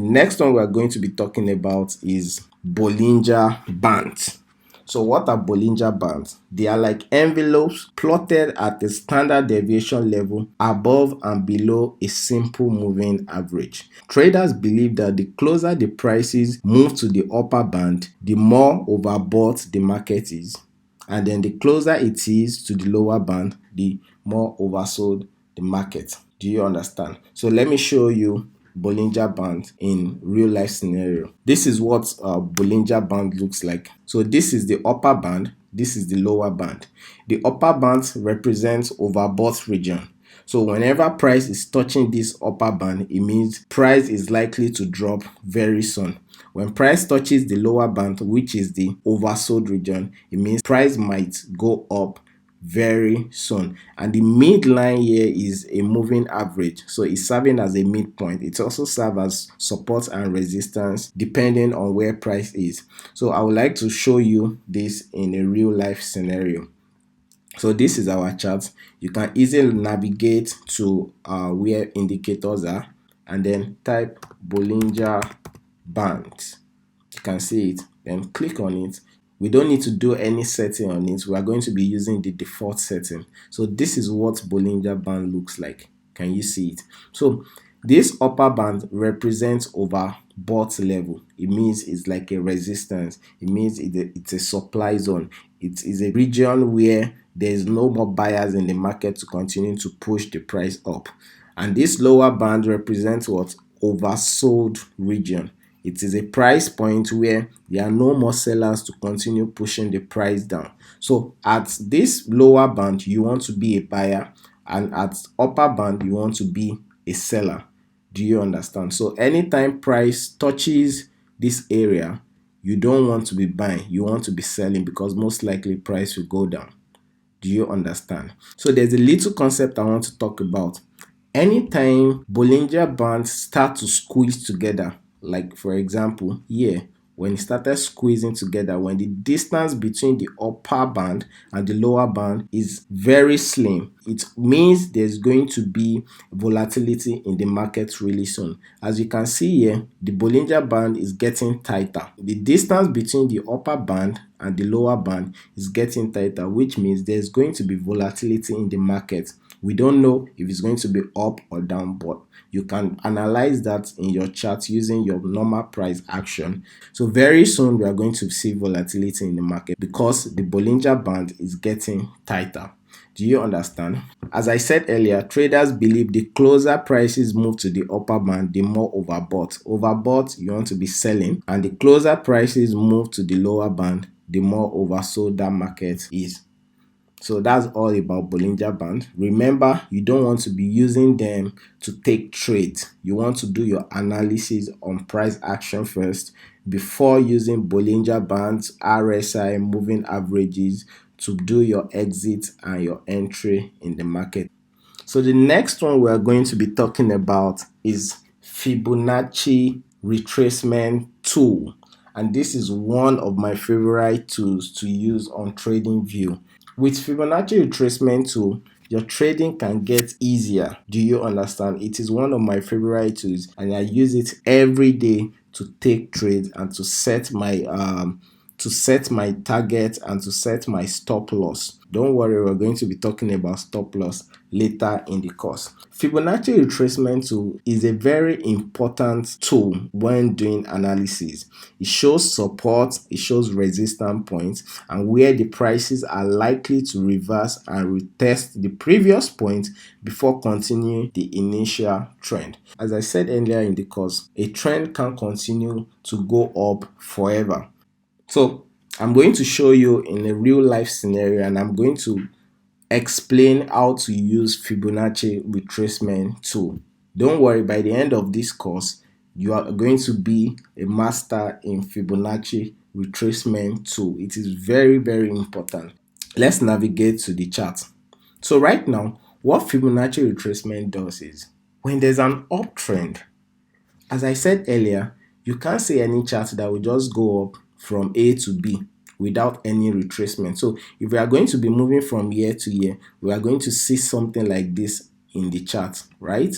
Next one we are going to be talking about is Bollinger Bands. So what are Bollinger Bands? They are like envelopes plotted at a standard deviation level above and below a simple moving average. Traders believe that the closer the prices move to the upper band, the more overbought the market is. And then the closer it is to the lower band, the more oversold the market. Do you understand? So let me show you Bollinger Band in real life scenario. This is what Bollinger Band looks like. So this is the upper band, this is the lower band. The upper band represents overbought region. So whenever price is touching this upper band, it means price is likely to drop very soon. When price touches the lower band, which is the oversold region, it means price might go up very soon. And the midline here is a moving average, so it's serving as a midpoint. It also serves as support and resistance depending on where price is. So I would like to show you this in a real life scenario. So this is our chart. You can easily navigate to where indicators are and then type Bollinger Bands. You can see it, then click on it. We don't need to do any setting on it. We are going to be using the default setting. So this is what Bollinger Band looks like. Can you see it? So this upper band represents overbought level. It means it's like a resistance. It means it's a supply zone. It is a region where there is no more buyers in the market to continue to push the price up. And this lower band represents what? Oversold region. It is a price point where there are no more sellers to continue pushing the price down. So at this lower band, you want to be a buyer, and at upper band, you want to be a seller. Do you understand? So anytime price touches this area, you don't want to be buying, you want to be selling, because most likely price will go down. Do you understand? So there's a little concept I want to talk about. Anytime Bollinger Bands start to squeeze together, like for example here, when it started squeezing together, when the distance between the upper band and the lower band is very slim, it means there's going to be volatility in the market really soon. As you can see here, the Bollinger Band is getting tighter. The distance between the upper band and the lower band is getting tighter, which means there's going to be volatility in the market. We don't know if it's going to be up or down, but you can analyze that in your chart using your normal price action. So very soon we are going to see volatility in the market because the Bollinger Band is getting tighter. Do you understand? As I said earlier, traders believe the closer prices move to the upper band, the more overbought. Overbought, you want to be selling, and the closer prices move to the lower band, the more oversold that market is. So that's all about Bollinger Band. Remember, you don't want to be using them to take trades. You want to do your analysis on price action first before using Bollinger Bands, RSI, moving averages to do your exit and your entry in the market. So the next one we are going to be talking about is Fibonacci retracement tool. And this is one of my favorite tools to use on TradingView. With Fibonacci retracement tool, your trading can get easier. Do you understand? It is one of my favorite tools, and I use it every day to take trades and to set my target and to set my stop loss. Don't worry, we're going to be talking about stop loss later in the course. Fibonacci retracement tool is a very important tool when doing analysis. It shows support, it shows resistance points, and where the prices are likely to reverse and retest the previous point before continuing the initial trend. As I said earlier in the course, a trend can continue to go up forever. So I'm going to show you in a real life scenario, and I'm going to explain how to use Fibonacci retracement tool. Don't worry, by the end of this course, you are going to be a master in Fibonacci retracement tool. It is very, very important. Let's navigate to the chart. So right now, what Fibonacci retracement does is, when there's an uptrend, as I said earlier, you can't see any chart that will just go up from A to B without any retracement. So if we are going to be moving from year to year, we are going to see something like this in the chart, right?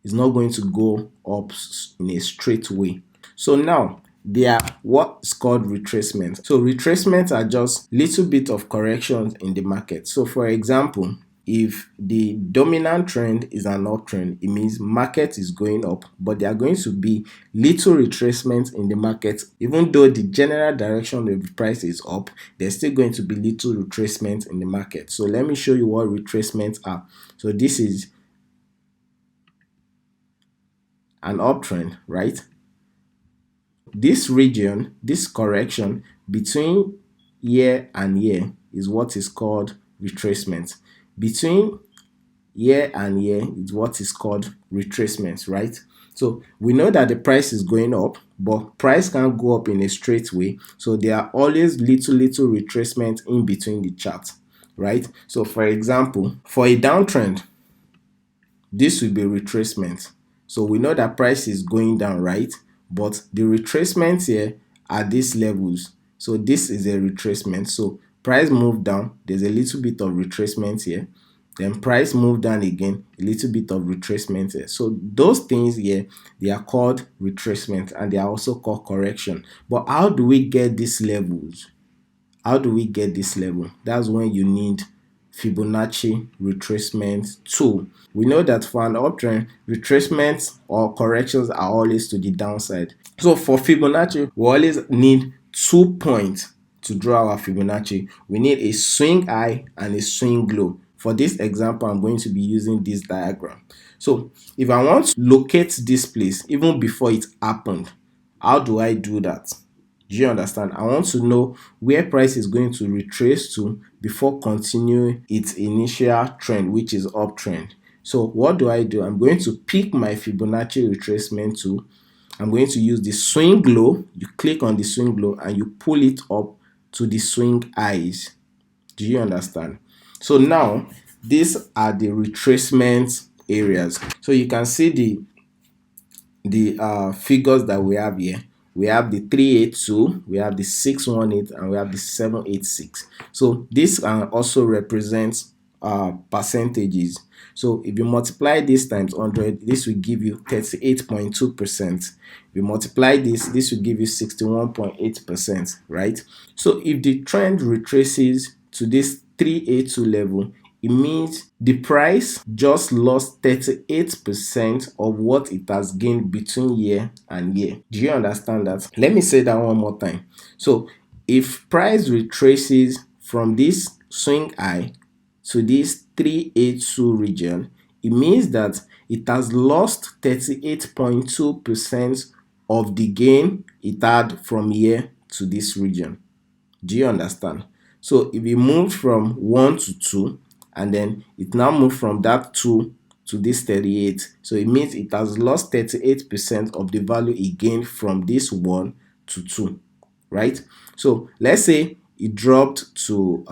It's not going to go up in a straight way. So now they are what's called retracement. So retracements are just little bit of corrections in the market. So for example, if the dominant trend is an uptrend, it means market is going up, but there are going to be little retracements in the market. Even though the general direction of the price is up, there's still going to be little retracements in the market. So let me show you what retracements are. So this is an uptrend, right? This region, this correction between year and year is what is called retracement. Between year and year is what is called retracement, right? So we know that the price is going up, but price can't go up in a straight way. So there are always little retracement in between the charts, right? So for example, for a downtrend, this will be retracement. So we know that price is going down, right? But the retracement here are these levels. So this is a retracement. So price moved down, there's a little bit of retracement here. Then price moved down again, a little bit of retracement here. So those things here, they are called retracement, and they are also called correction. But how do we get these levels? How do we get this level? That's when you need Fibonacci retracement tool. We know that for an uptrend, retracements or corrections are always to the downside. So for Fibonacci, we always need 2 points to draw our Fibonacci. We need a swing high and a swing low. For this example, I'm going to be using this diagram. So if I want to locate this place even before it happened, how do I do that? Do you understand? I want to know where price is going to retrace to before continuing its initial trend, which is uptrend. So what do? I'm going to pick my Fibonacci retracement tool. I'm going to use the swing low. You click on the swing low and you pull it up to the swing highs. Do you understand? So now these are the retracement areas. So you can see the figures that we have here. We have the 382, we have the 618, and we have the 786. So this also represents percentages. So if you multiply this times 100, this will give you 38.2%. If you multiply this will give you 61.8%, right? So if the trend retraces to this 382 level, it means the price just lost 38% of what it has gained between year and year. Do you understand that? Let me say that one more time. So if price retraces from this swing high to this 382 region, it means that it has lost 38.2% of the gain it had from here to this region. Do you understand? So if it moved from 1 to 2, and then it now moved from that 2 to this 38, so it means it has lost 38% of the value it gained from this 1 to 2, right? So let's say it dropped to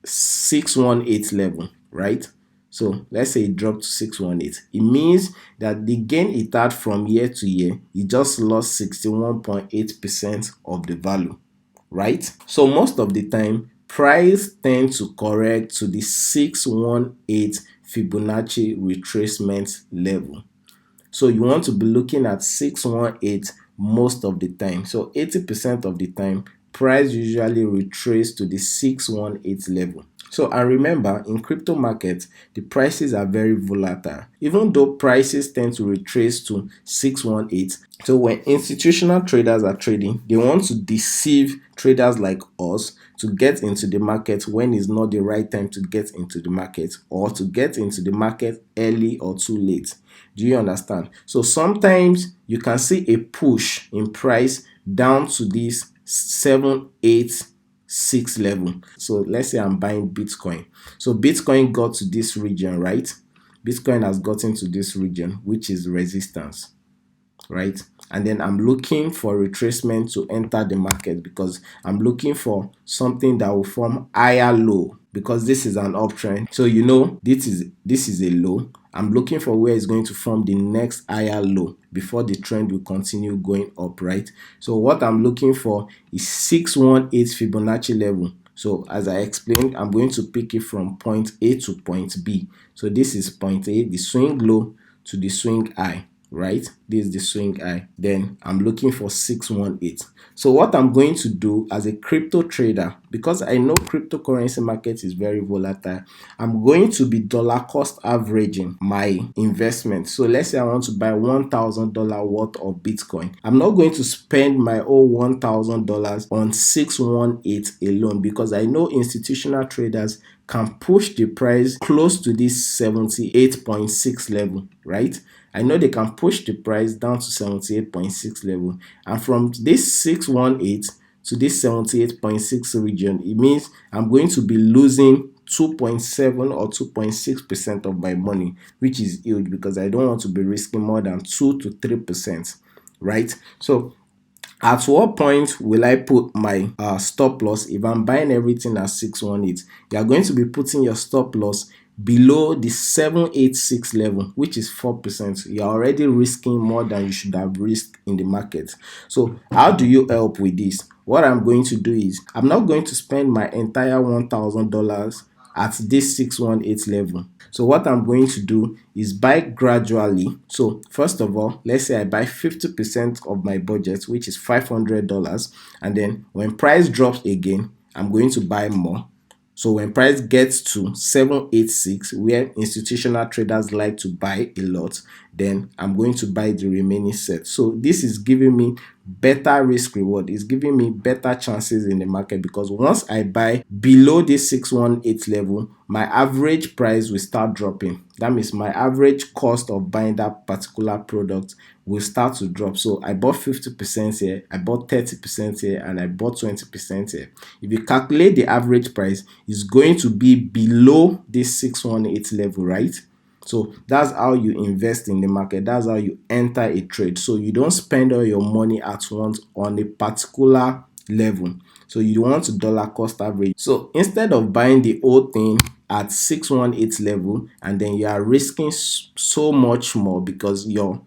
618 level, right? So let's say it dropped to 618. It means that the gain it had from year to year, it just lost 61.8% of the value, right? So most of the time, price tend to correct to the 618 Fibonacci retracement level. So you want to be looking at 618 most of the time. So 80% of the time, price usually retrace to the 618 level. So, and remember, in crypto markets, the prices are very volatile. Even though prices tend to retrace to 618, so when institutional traders are trading, they want to deceive traders like us to get into the market when it's not the right time to get into the market, or to get into the market early or too late. Do you understand? So sometimes you can see a push in price down to this 786 level. So let's say I'm buying Bitcoin. So Bitcoin got to this region, right? Bitcoin has gotten to this region, which is resistance, right? And then I'm looking for retracement to enter the market because I'm looking for something that will form higher low, because this is an uptrend. So you know this is a low. I'm looking for where it's going to form the next higher low before the trend will continue going up, right? So what I'm looking for is 618 Fibonacci level. So as I explained, I'm going to pick it from point A to point B. So this is point A, the swing low to the swing high, right? This is the swing high. Then I'm looking for 618. So what I'm going to do as a crypto trader, because I know cryptocurrency market is very volatile, I'm going to be dollar cost averaging my investment. So let's say I want to buy $1,000 worth of Bitcoin. I'm not going to spend my whole $1,000 on 618 alone, because I know institutional traders can push the price close to this 78.6 level, right? I know they can push the price down to 78.6 level, and from this 618 to this 78.6 region, it means I'm going to be losing 2.7 or 2.6% of my money, which is huge, because I don't want to be risking more than 2 to 3%, right? So at what point will I put my stop loss? If I'm buying everything at 618, you are going to be putting your stop loss below the 786 level, which is 4%. You are already risking more than you should have risked in the market. So how do you help with this? What I'm going to do is, I'm not going to spend my entire $1,000 at this 618 level. So what I'm going to do is buy gradually. So first of all, let's say I buy 50% of my budget, which is $500, and then when price drops again, I'm going to buy more. So when price gets to 786, where institutional traders like to buy a lot, then I'm going to buy the remaining set. So this is giving me better risk reward. It's giving me better chances in the market, because once I buy below this 618 level, my average price will start dropping. That means my average cost of buying that particular product will start to drop. So I bought 50% here, I bought 30% here, and I bought 20% here. If you calculate the average price, it's going to be below this 618 level, right? So that's how you invest in the market. That's how you enter a trade. So you don't spend all your money at once on a particular level. So you want to dollar cost average. So instead of buying the whole thing at 618 level, and then you are risking so much more, because your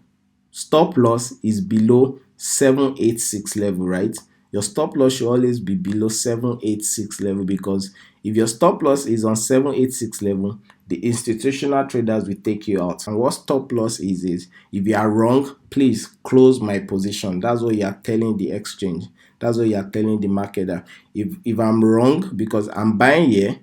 stop loss is below 786 level, right? Your stop loss should always be below 786 level, because if your stop loss is on 786 level, the institutional traders will take you out. And what stop loss is if you are wrong, please close my position. That's what you are telling the exchange. That's what you are telling the market, that if I'm wrong, because I'm buying here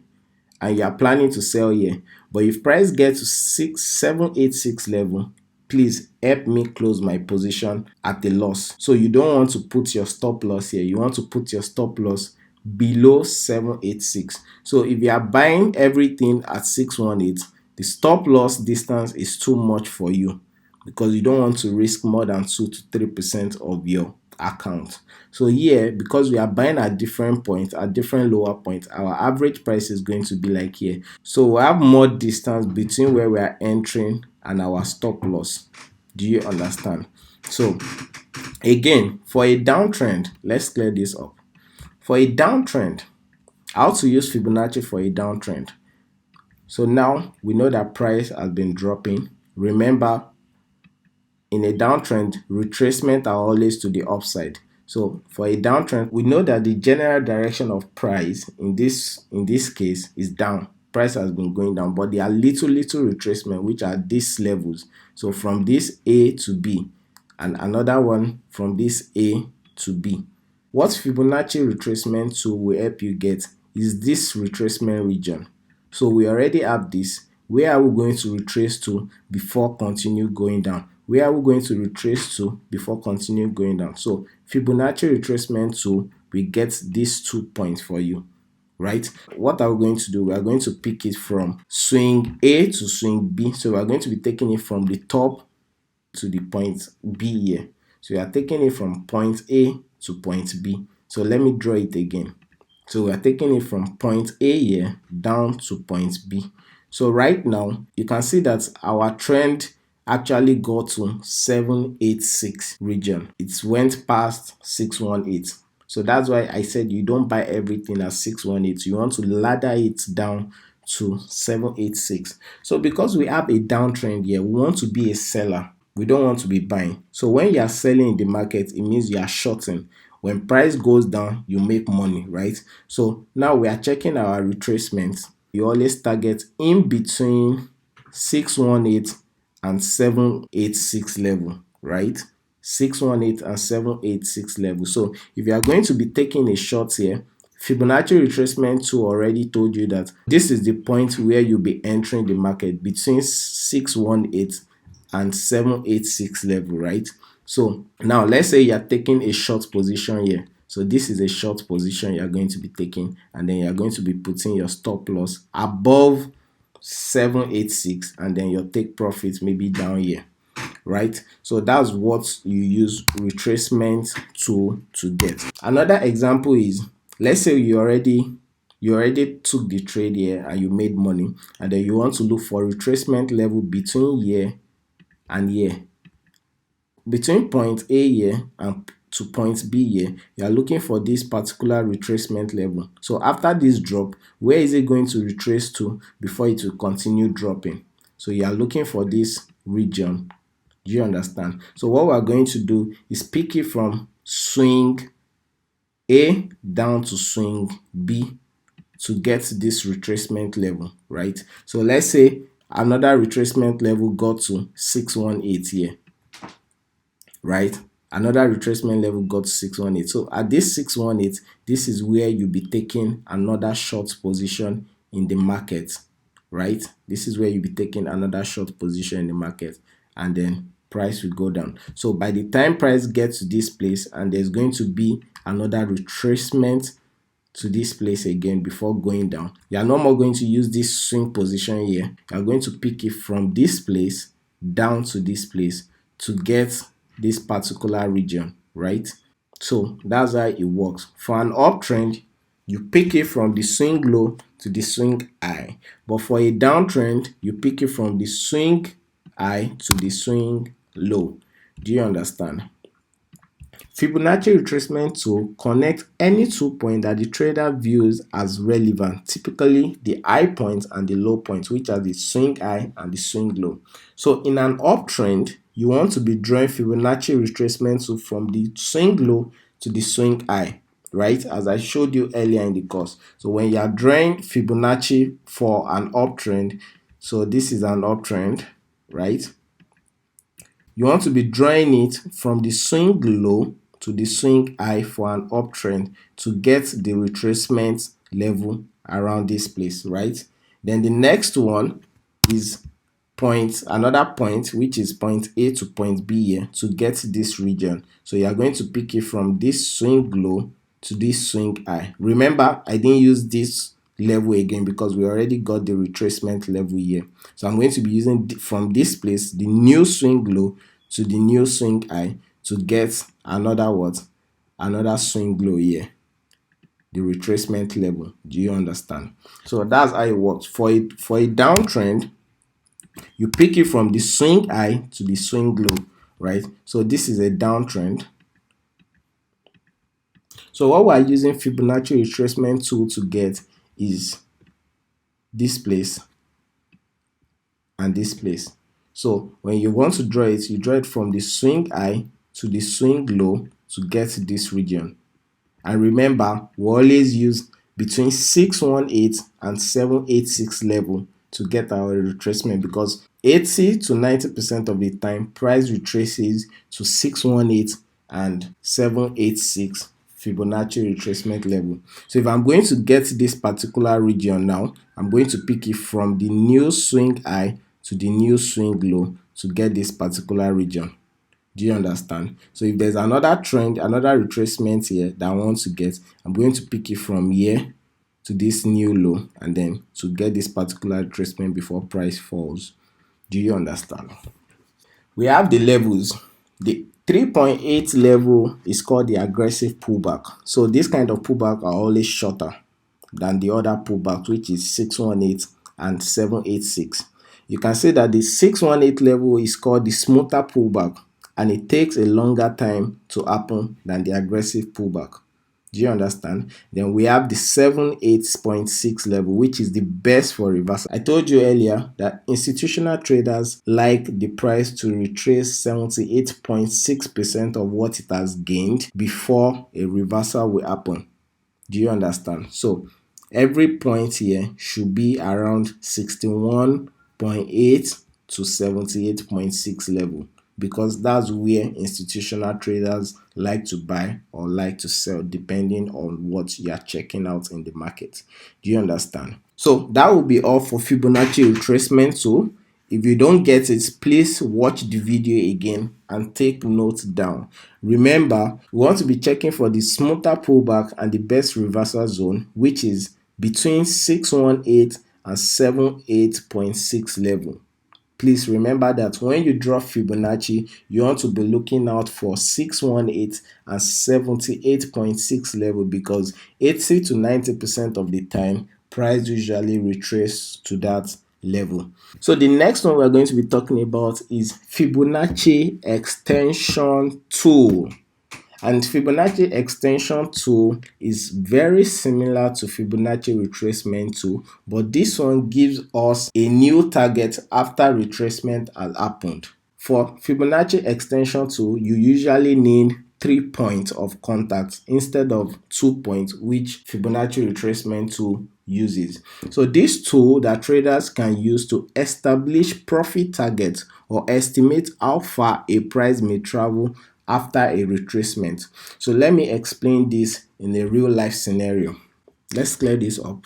and you are planning to sell here, but if price gets to 786 level, please help me close my position at a loss. So you don't want to put your stop loss here. You want to put your stop loss below 786. So if you are buying everything at 618, the stop loss distance is too much for you, because you don't want to risk more than 2 to 3% of your account. So here, because we are buying at different points, at different lower points, our average price is going to be like here. So we have more distance between where we are entering and our stop loss. Do you understand? So again, for a downtrend, let's clear this up. For a downtrend, how to use Fibonacci for a downtrend. So now we know that price has been dropping. Remember, in a downtrend, retracement are always to the upside. So for a downtrend, we know that the general direction of price in this case is down. Price has been going down, but there are little retracement, which are these levels. So from this A to B, and another one from this A to B. What Fibonacci retracement tool will help you get is this retracement region. So we already have this. Where are we going to retrace to before continue going down? Where are we going to retrace to before continue going down? So Fibonacci retracement tool will get these 2 points for you, right? What are we going to do? We are going to pick it from swing A to swing B. So we are going to be taking it from the top to the point B here. So we are taking it from point A to point B. So let me draw it again. So we are taking it from point A here down to point B. So right now, you can see that our trend actually got to 786 region. It went past 618. So that's why I said you don't buy everything at 618. You want to ladder it down to 786. So because we have a downtrend here, we want to be a seller. We don't want to be buying. So when you are selling in the market, it means you are shorting. When price goes down, you make money, right? So now we are checking our retracements. You always target in between 618 and 786 level, right? 618 and 786 level. So if you are going to be taking a short here, Fibonacci retracement tool already told you that this is the point where you'll be entering the market between 618 and 786 level, right? So now let's say you are taking a short position here. So this is a short position you are going to be taking, and then you are going to be putting your stop loss above 786, and then your take profit maybe down here, right? So that's what you use retracement tool to get. Another example is, let's say you already took the trade here and you made money, and then you want to look for retracement level between here and here, between point A here and to point B here. You are looking for this particular retracement level. So after this drop, where is it going to retrace to before it will continue dropping? So you are looking for this region. Do you understand? So what we are going to do is pick it from swing A down to swing B to get this retracement level, right? So let's say another retracement level got to 618 here, right? Another retracement level got 618. So at this 618, this is where you'll be taking another short position in the market, right? This is where you'll be taking another short position in the market, and then price will go down. So by the time price gets to this place, and there's going to be another retracement to this place again before going down, you are no more going to use this swing position here. You are going to pick it from this place down to this place to get this particular region, right? So that's how it works. For an uptrend, you pick it from the swing low to the swing high, but for a downtrend, you pick it from the swing high to the swing low. Do you understand? Fibonacci retracement tool connects any 2 points that the trader views as relevant, typically the high point and the low point, which are the swing high and the swing low. So in an uptrend, you want to be drawing Fibonacci retracement tool from the swing low to the swing high, right? As I showed you earlier in the course. So when you are drawing Fibonacci for an uptrend, so this is an uptrend, right? You want to be drawing it from the swing low to the swing high for an uptrend to get the retracement level around this place, right? Then the next one is another point, which is point A to point B here, to get this region. So you are going to pick it from this swing low to this swing high. Remember, I didn't use this level again because we already got the retracement level here. So I'm going to be using from this place the new swing low to the new swing high to get another swing low here, the retracement level. Do you understand? So that's how it works. For a downtrend, you pick it from the swing high to the swing low, right? So this is a downtrend. So what we're using Fibonacci retracement tool to get is this place and this place. So when you want to draw it, you draw it from the swing high to the swing low to get this region. And remember, we always use between 618 and 786 level to get our retracement, because 80 to 90% of the time price retraces to 618 and 786 Fibonacci retracement level. So if I'm going to get this particular region now, I'm going to pick it from the new swing high to the new swing low to get this particular region. Do you understand? So if there's another trend, another retracement here that I want to get, I'm going to pick it from here to this new low, and then to get this particular retracement before price falls. Do you understand? We have the levels. The 3.8 level is called the aggressive pullback. So this kind of pullback are always shorter than the other pullback, which is 618 and 786. You can say that the 618 level is called the smoother pullback, and it takes a longer time to happen than the aggressive pullback. Do you understand? Then we have the 78.6 level, which is the best for reversal. I told you earlier that institutional traders like the price to retrace 78.6% of what it has gained before a reversal will happen. Do you understand? So every point here should be around 61.8 to 78.6 level, because that's where institutional traders like to buy or like to sell depending on what you are checking out in the market. Do you understand? So that will be all for Fibonacci retracement tool. If you don't get it, please watch the video again and take notes down. Remember, we want to be checking for the smoother pullback and the best reversal zone, which is between 618 and 78.6 level. Please remember that when you draw Fibonacci, you want to be looking out for 618 and 78.6 level, because 80 to 90% of the time, price usually retraces to that level. So the next one we're going to be talking about is Fibonacci extension tool. And Fibonacci extension tool is very similar to Fibonacci retracement tool, but this one gives us a new target after retracement has happened. For Fibonacci extension tool, you usually need 3 points of contact instead of 2 points, which Fibonacci retracement tool uses. So this tool that traders can use to establish profit targets or estimate how far a price may travel after a retracement. So let me explain this in a real life scenario. Let's clear this up.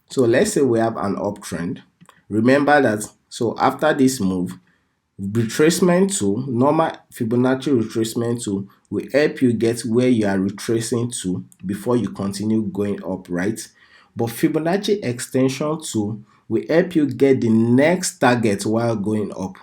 So let's say we have an uptrend. Remember that, so after this move, retracement tool, normal Fibonacci retracement tool, will help you get where you are retracing to before you continue going up, right? But Fibonacci extension tool will help you get the next target while going up.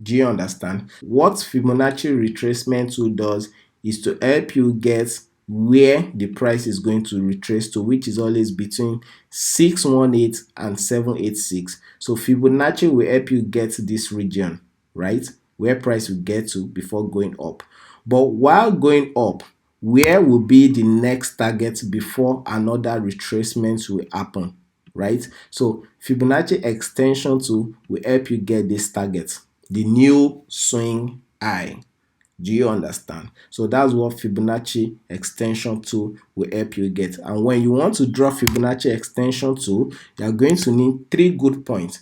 Do you understand? What Fibonacci retracement tool does is to help you get where the price is going to retrace to, which is always between 618 and 786. So Fibonacci will help you get this region, right, where price will get to before going up. But while going up, where will be the next target before another retracement will happen, right? So Fibonacci extension tool will help you get this target, the new swing high. Do you understand? So that's what Fibonacci extension tool will help you get. And when you want to draw Fibonacci extension tool, you are going to need 3 good points,